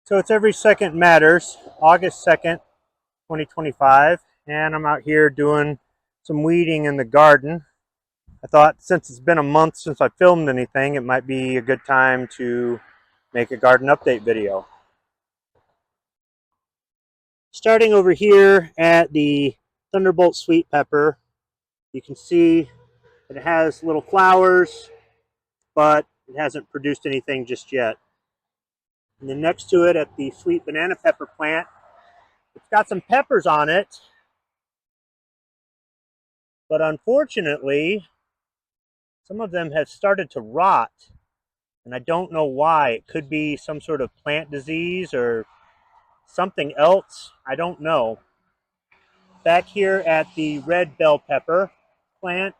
So it's Every Second Matters, August 2nd, 2025, and I'm out here doing some weeding in the garden. I thought since it's been a month since I filmed anything, it might be a good time to make a garden update video. Starting over here at the Thunderbolt Sweet Pepper, you can see it has little flowers, but it hasn't produced anything just yet. And then next to it at the Sweet Banana Pepper plant, it's got some peppers on it, but unfortunately, some of them have started to rot, and I don't know why. It could be some sort of plant disease or something else. I don't know. Back here at the red bell pepper plant,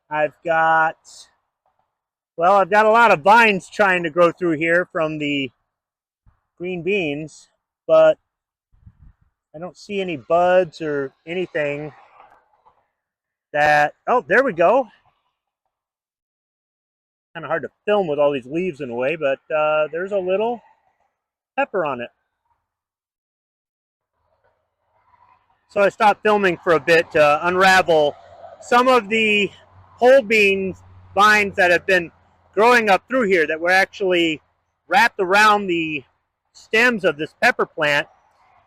I've got a lot of vines trying to grow through here from the green beans, but I don't see any buds or anything that, oh, there we go. Kind of hard to film with all these leaves in the way, but there's a little pepper on it. So I stopped filming for a bit to unravel some of the whole bean vines that have been growing up through here that were actually wrapped around the stems of this pepper plant.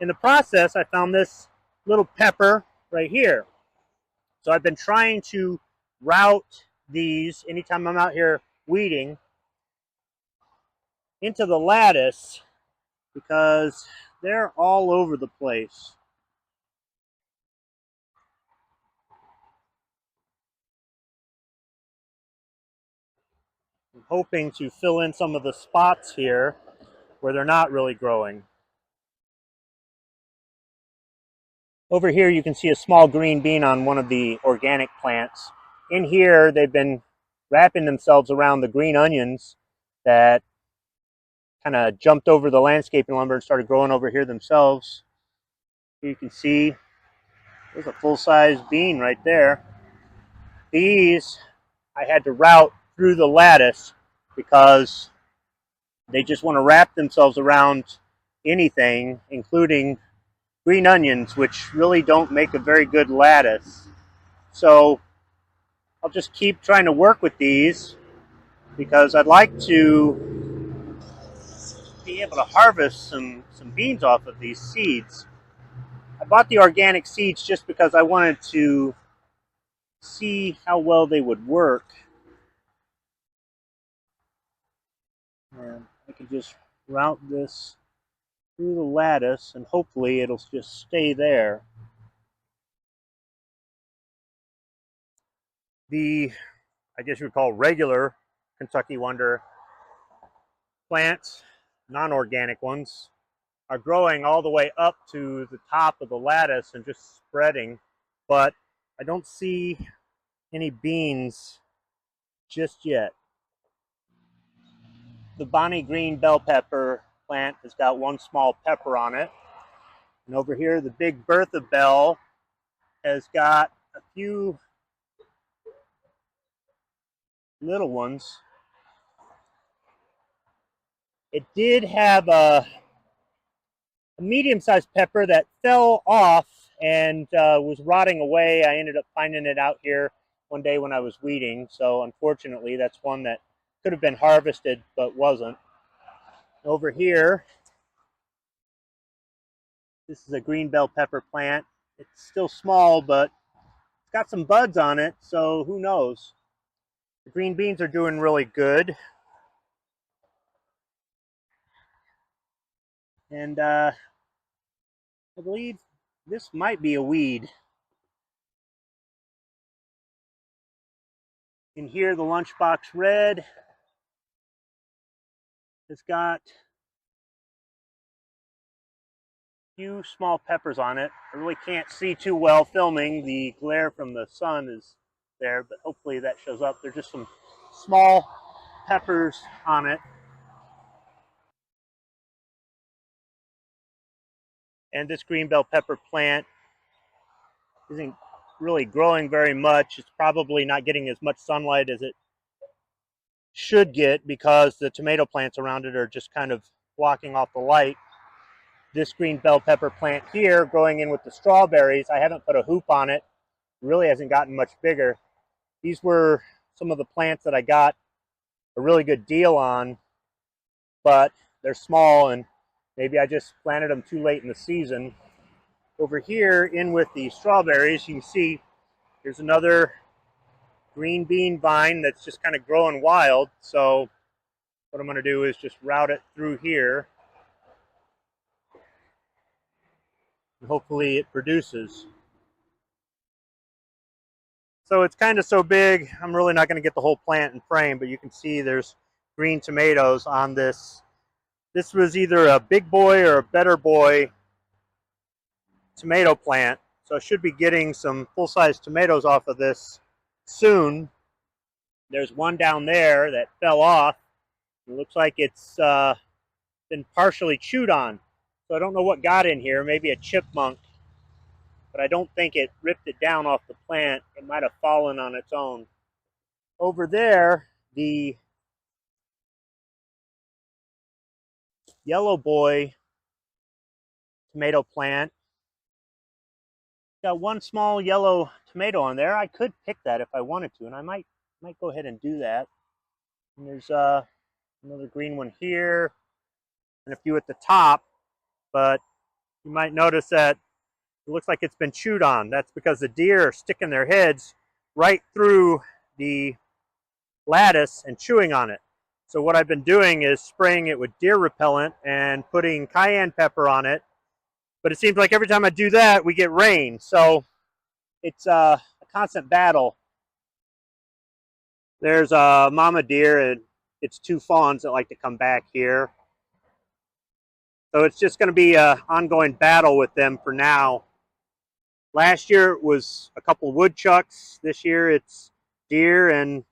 In the process, I found this little pepper right here. So I've been trying to route these anytime I'm out here weeding into the lattice because they're all over the place. I'm hoping to fill in some of the spots here where they're not really growing. Over here you can see a small green bean on one of the organic plants. In here they've been wrapping themselves around the green onions that kind of jumped over the landscaping lumber and started growing over here themselves. Here you can see there's a full-size bean right there. These I had to route through the lattice because they just want to wrap themselves around anything, including green onions, which really don't make a very good lattice. So I'll just keep trying to work with these because I'd like to be able to harvest some beans off of these seeds. I bought the organic seeds just because I wanted to see how well they would work. And I can just route this through the lattice and hopefully it'll just stay there. The, I guess you would call regular Kentucky Wonder plants, non-organic ones, are growing all the way up to the top of the lattice and just spreading, but I don't see any beans just yet. The Bonnie Green bell pepper plant has got one small pepper on it, and over here the big Bertha bell has got a few little ones. It did have a medium-sized pepper that fell off and was rotting away. I ended up finding it out here one day when I was weeding, so unfortunately that's one that could have been harvested but wasn't. Over here, this is a green bell pepper plant. It's still small, but it's got some buds on it, so who knows. The green beans are doing really good. And I believe this might be a weed. In here, the lunchbox red has got a few small peppers on it. I really can't see too well filming. The glare from the sun is there, but hopefully that shows up. There's just some small peppers on it. And this green bell pepper plant isn't really growing very much. It's probably not getting as much sunlight as it should get because the tomato plants around it are just kind of blocking off the light. This green bell pepper plant here growing in with the strawberries, I haven't put a hoop on it. It really hasn't gotten much bigger. These were some of the plants that I got a really good deal on, but they're small and maybe I just planted them too late in the season. Over here in with the strawberries, you can see there's another green bean vine that's just kind of growing wild. So what I'm going to do is just route it through here. And hopefully it produces. So it's kind of so big, I'm really not going to get the whole plant in frame, but you can see there's green tomatoes on this. This was either a big boy or a better boy tomato plant. So I should be getting some full-size tomatoes off of this soon. There's one down there that fell off. It looks like it's been partially chewed on. So I don't know what got in here, maybe a chipmunk, but I don't think it ripped it down off the plant. It might have fallen on its own. Over there, the yellow boy tomato plant got one small yellow tomato on there. I could pick that if I wanted to, and I might go ahead and do that. And there's another green one here and a few at the top, but you might notice that it looks like it's been chewed on. That's because the deer are sticking their heads right through the lattice and chewing on it. So what I've been doing is spraying it with deer repellent and putting cayenne pepper on it. But it seems like every time I do that, we get rain. So it's a constant battle. There's a mama deer and its two fawns that like to come back here. So it's just going to be an ongoing battle with them for now. Last year it was a couple of woodchucks. This year it's deer and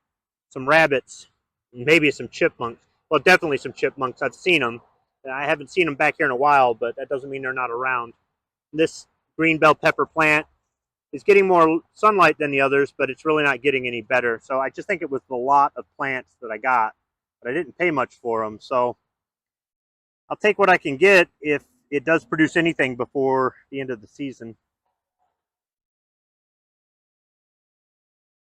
some rabbits, maybe some chipmunks. Well, definitely some chipmunks. I've seen them. I haven't seen them back here in a while, but that doesn't mean they're not around. This green bell pepper plant is getting more sunlight than the others, but it's really not getting any better. So I just think it was the lot of plants that I got, but I didn't pay much for them. So I'll take what I can get if it does produce anything before the end of the season.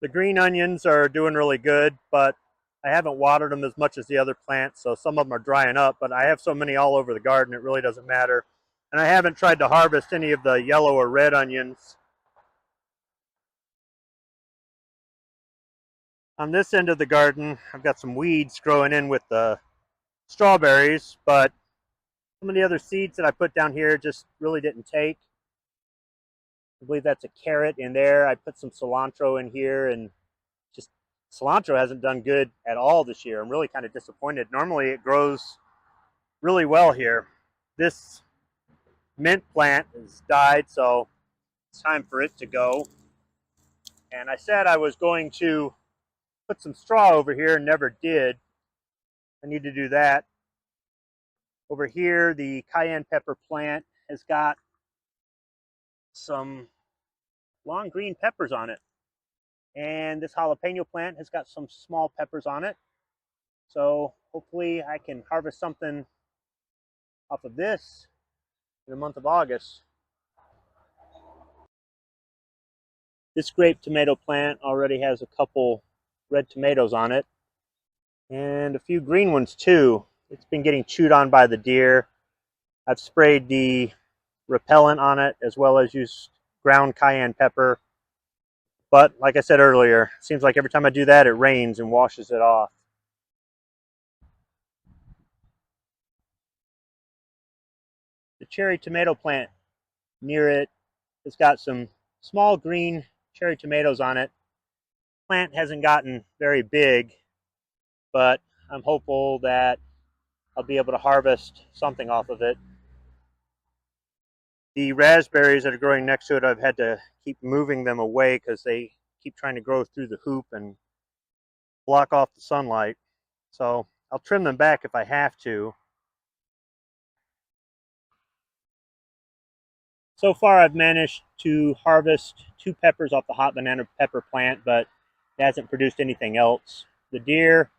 The green onions are doing really good, but I haven't watered them as much as the other plants, so some of them are drying up, but I have so many all over the garden, it really doesn't matter. And I haven't tried to harvest any of the yellow or red onions. On this end of the garden, I've got some weeds growing in with the strawberries, but some of the other seeds that I put down here just really didn't take. I believe that's a carrot in there. I put some cilantro in here, and just cilantro hasn't done good at all this year. I'm really kind of disappointed. Normally it grows really well here. This mint plant has died, so it's time for it to go. And I said I was going to put some straw over here and never did. I need to do that. Over here, the cayenne pepper plant has got some long green peppers on it. And this jalapeno plant has got some small peppers on it. So hopefully I can harvest something off of this in the month of August. This grape tomato plant already has a couple red tomatoes on it and a few green ones too. It's been getting chewed on by the deer. I've sprayed the repellent on it as well as used ground cayenne pepper. But like I said earlier, it seems like every time I do that, it rains and washes it off. The cherry tomato plant near it has got some small green cherry tomatoes on it. The plant hasn't gotten very big, but I'm hopeful that I'll be able to harvest something off of it. The raspberries that are growing next to it, I've had to keep moving them away because they keep trying to grow through the hoop and block off the sunlight. So I'll trim them back if I have to. So far I've managed to harvest 2 peppers off the hot banana pepper plant, but it hasn't produced anything else. The deer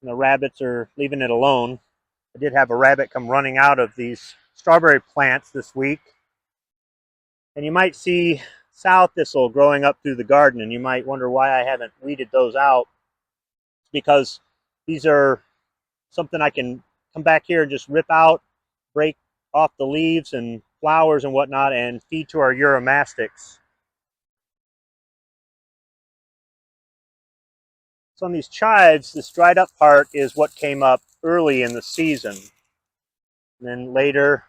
and the rabbits are leaving it alone. I did have a rabbit come running out of these strawberry plants this week. And you might see sow thistle growing up through the garden, and you might wonder why I haven't weeded those out. It's because these are something I can come back here and just rip out, break off the leaves and flowers and whatnot, and feed to our uromastics. So on these chives, this dried up part is what came up early in the season. And then later,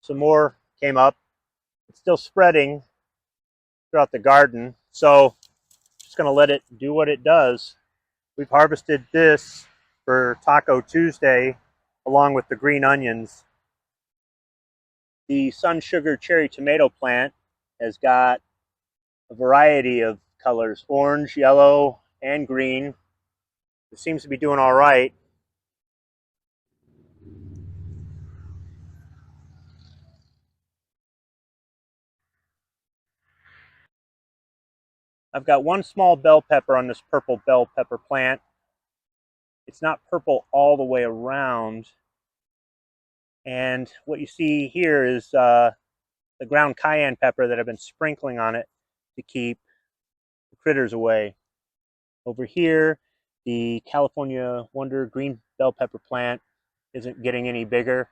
some more came up. It's still spreading throughout the garden, so just going to let it do what it does. We've harvested this for Taco Tuesday along with the green onions. The sun sugar cherry tomato plant has got a variety of colors, orange, yellow, and green. It seems to be doing all right. I've got one small bell pepper on this purple bell pepper plant. It's not purple all the way around. And what you see here is the ground cayenne pepper that I've been sprinkling on it to keep the critters away. Over here, the California Wonder green bell pepper plant isn't getting any bigger.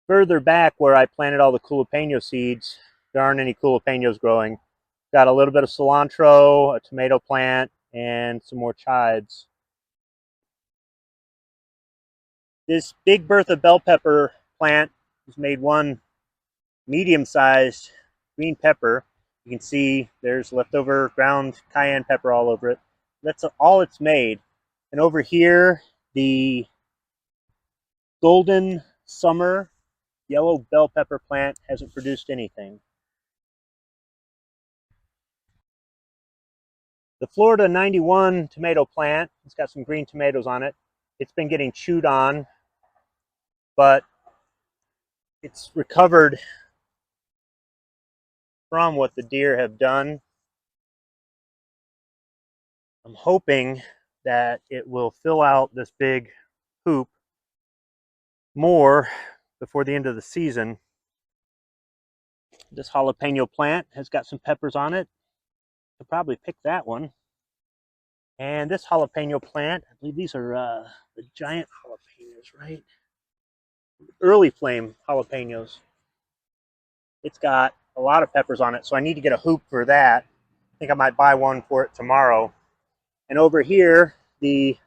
Further back where I planted all the jalapeno seeds, there aren't any jalapenos growing. Got a little bit of cilantro, a tomato plant, and some more chives. This Big Bertha bell pepper plant has made one medium-sized green pepper. You can see there's leftover ground cayenne pepper all over it. That's all it's made. And over here, the Golden Summer yellow bell pepper plant hasn't produced anything. The Florida 91 tomato plant, it's got some green tomatoes on it. It's been getting chewed on, but it's recovered from what the deer have done. I'm hoping that it will fill out this big hoop more before the end of the season. This jalapeno plant has got some peppers on it. I'll probably pick that one. And this jalapeno plant, I believe these are the giant jalapenos, right? Early flame jalapenos. It's got a lot of peppers on it, so I need to get a hoop for that. I think I might buy one for it tomorrow. And over here, the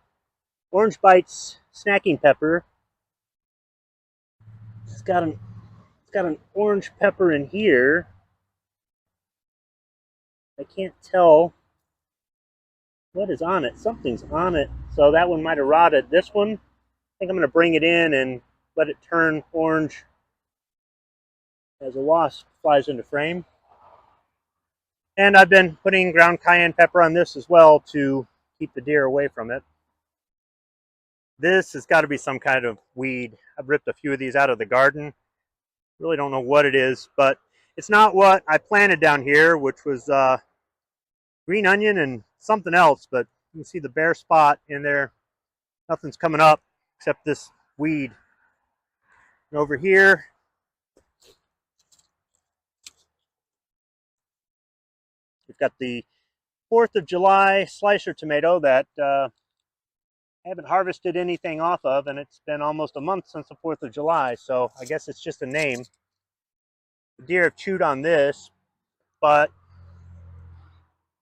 Orange Bites snacking pepper. It's got an orange pepper in here. I can't tell what is on it. Something's on it. So that one might have rotted. This one, I think I'm going to bring it in and let it turn orange as a wasp flies into frame. And I've been putting ground cayenne pepper on this as well to keep the deer away from it. This has got to be some kind of weed. I've ripped a few of these out of the garden. Really don't know what it is, but it's not what I planted down here, which was green onion and something else, but you can see the bare spot in there. Nothing's coming up except this weed. And over here, we've got the 4th of July slicer tomato that I haven't harvested anything off of, and it's been almost a month since the 4th of July, so I guess it's just a name. The deer have chewed on this, but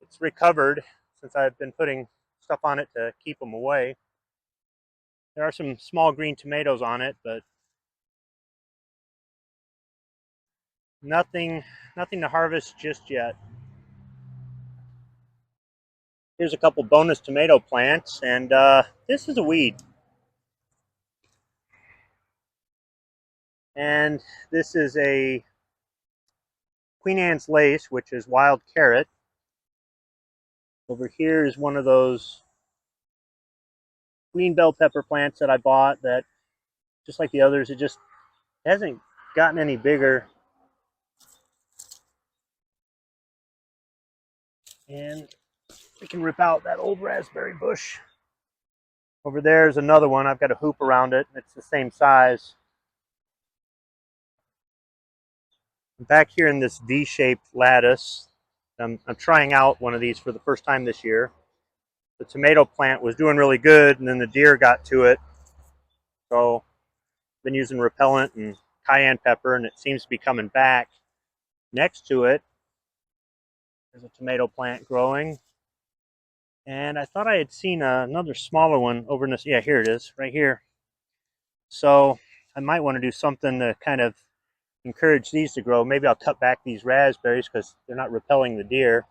it's recovered since I've been putting stuff on it to keep them away. There are some small green tomatoes on it, but nothing to harvest just yet. Here's a couple bonus tomato plants, and this is a weed. And this is a Queen Anne's lace, which is wild carrot. Over here is one of those green bell pepper plants that I bought that, just like the others, it just hasn't gotten any bigger. And we can rip out that old raspberry bush Over there's another one. I've got a hoop around it. It's the same size. Back here in this V-shaped lattice, I'm trying out one of these for the first time this year. The tomato plant was doing really good, and then the deer got to it. So I've been using repellent and cayenne pepper, and it seems to be coming back. Next to it, there's a tomato plant growing. And I thought I had seen another smaller one over in this. Yeah, here it is, right here. So I might want to do something to kind of encourage these to grow. Maybe I'll cut back these raspberries because they're not repelling the deer.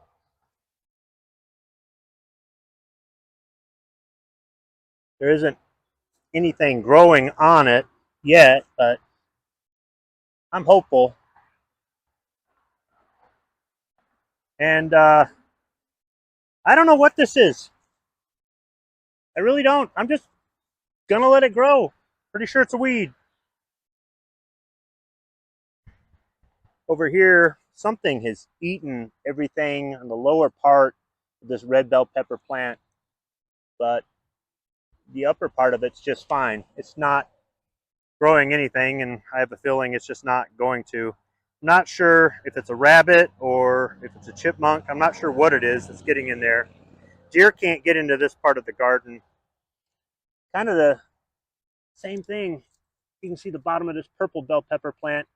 There isn't anything growing on it yet, but I'm hopeful. And I don't know what this is. I really don't. I'm just gonna let it grow. Pretty sure it's a weed. Over here, something has eaten everything on the lower part of this red bell pepper plant, but the upper part of it's just fine. It's not growing anything, and I have a feeling it's just not going to. I'm not sure if it's a rabbit or if it's a chipmunk. I'm not sure what it is that's getting in there. Deer can't get into this part of the garden. Kind of the same thing. You can see the bottom of this purple bell pepper plant.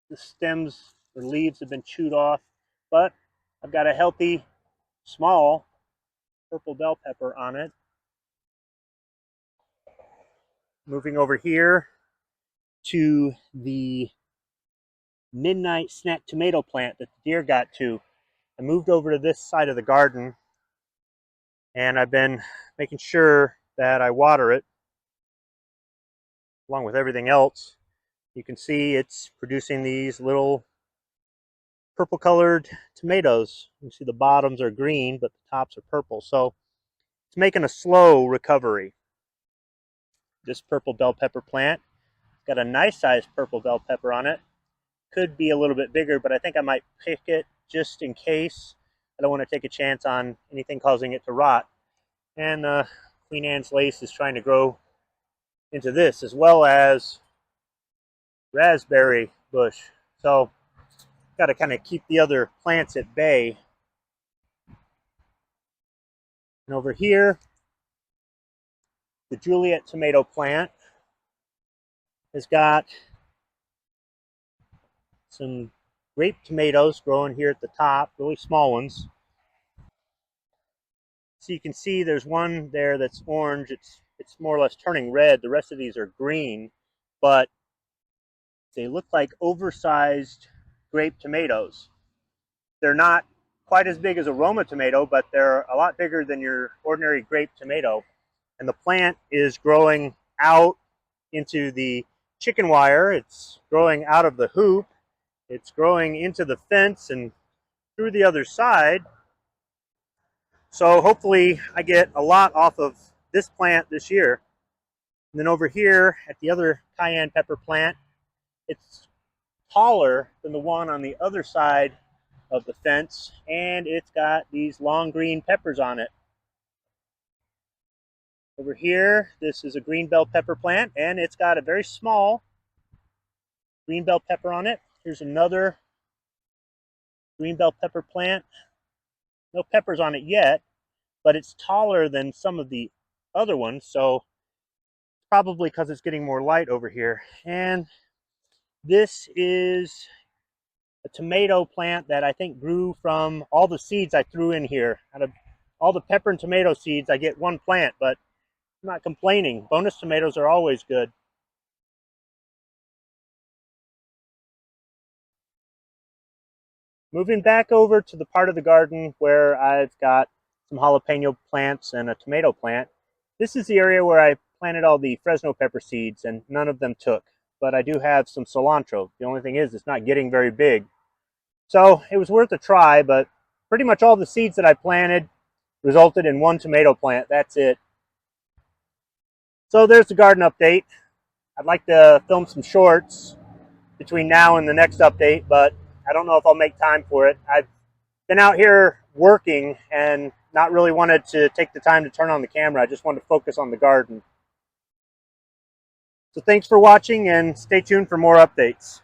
The stems or leaves have been chewed off, but I've got a healthy, small purple bell pepper on it. Moving over here to the midnight snack tomato plant that the deer got to. I moved over to this side of the garden, and I've been making sure that I water it along with everything else. You can see it's producing these little purple colored tomatoes. You can see the bottoms are green, but the tops are purple. So it's making a slow recovery. This purple bell pepper plant got a nice sized purple bell pepper on it. Could be a little bit bigger, but I think I might pick it just in case. I don't want to take a chance on anything causing it to rot. And Queen Anne's lace is trying to grow into this, as well as raspberry bush. So got to kind of keep the other plants at bay. And over here, the Juliet tomato plant has got some grape tomatoes growing here at the top, really small ones. So you can see there's one there that's orange. It's more or less turning red. The rest of these are green, but they look like oversized grape tomatoes. They're not quite as big as a Roma tomato, but they're a lot bigger than your ordinary grape tomato. And the plant is growing out into the chicken wire. It's growing out of the hoop. It's growing into the fence and through the other side. So hopefully I get a lot off of this plant this year. And then over here at the other cayenne pepper plant, it's taller than the one on the other side of the fence, and it's got these long green peppers on it. Over here, this is a green bell pepper plant, and it's got a very small green bell pepper on it. Here's another green bell pepper plant. No peppers on it yet, but it's taller than some of the other ones, so probably because it's getting more light over here. And this is a tomato plant that I think grew from all the seeds I threw in here. Out of all the pepper and tomato seeds, I get one plant, but I'm not complaining. Bonus tomatoes are always good. Moving back over to the part of the garden where I've got some jalapeno plants and a tomato plant. This is the area where I planted all the Fresno pepper seeds, and none of them took. But I do have some cilantro. The only thing is it's not getting very big. So it was worth a try, but pretty much all the seeds that I planted resulted in one tomato plant. That's it. So there's the garden update. I'd like to film some shorts between now and the next update, but I don't know if I'll make time for it. I've been out here working and not really wanted to take the time to turn on the camera. I just wanted to focus on the garden. So thanks for watching and stay tuned for more updates.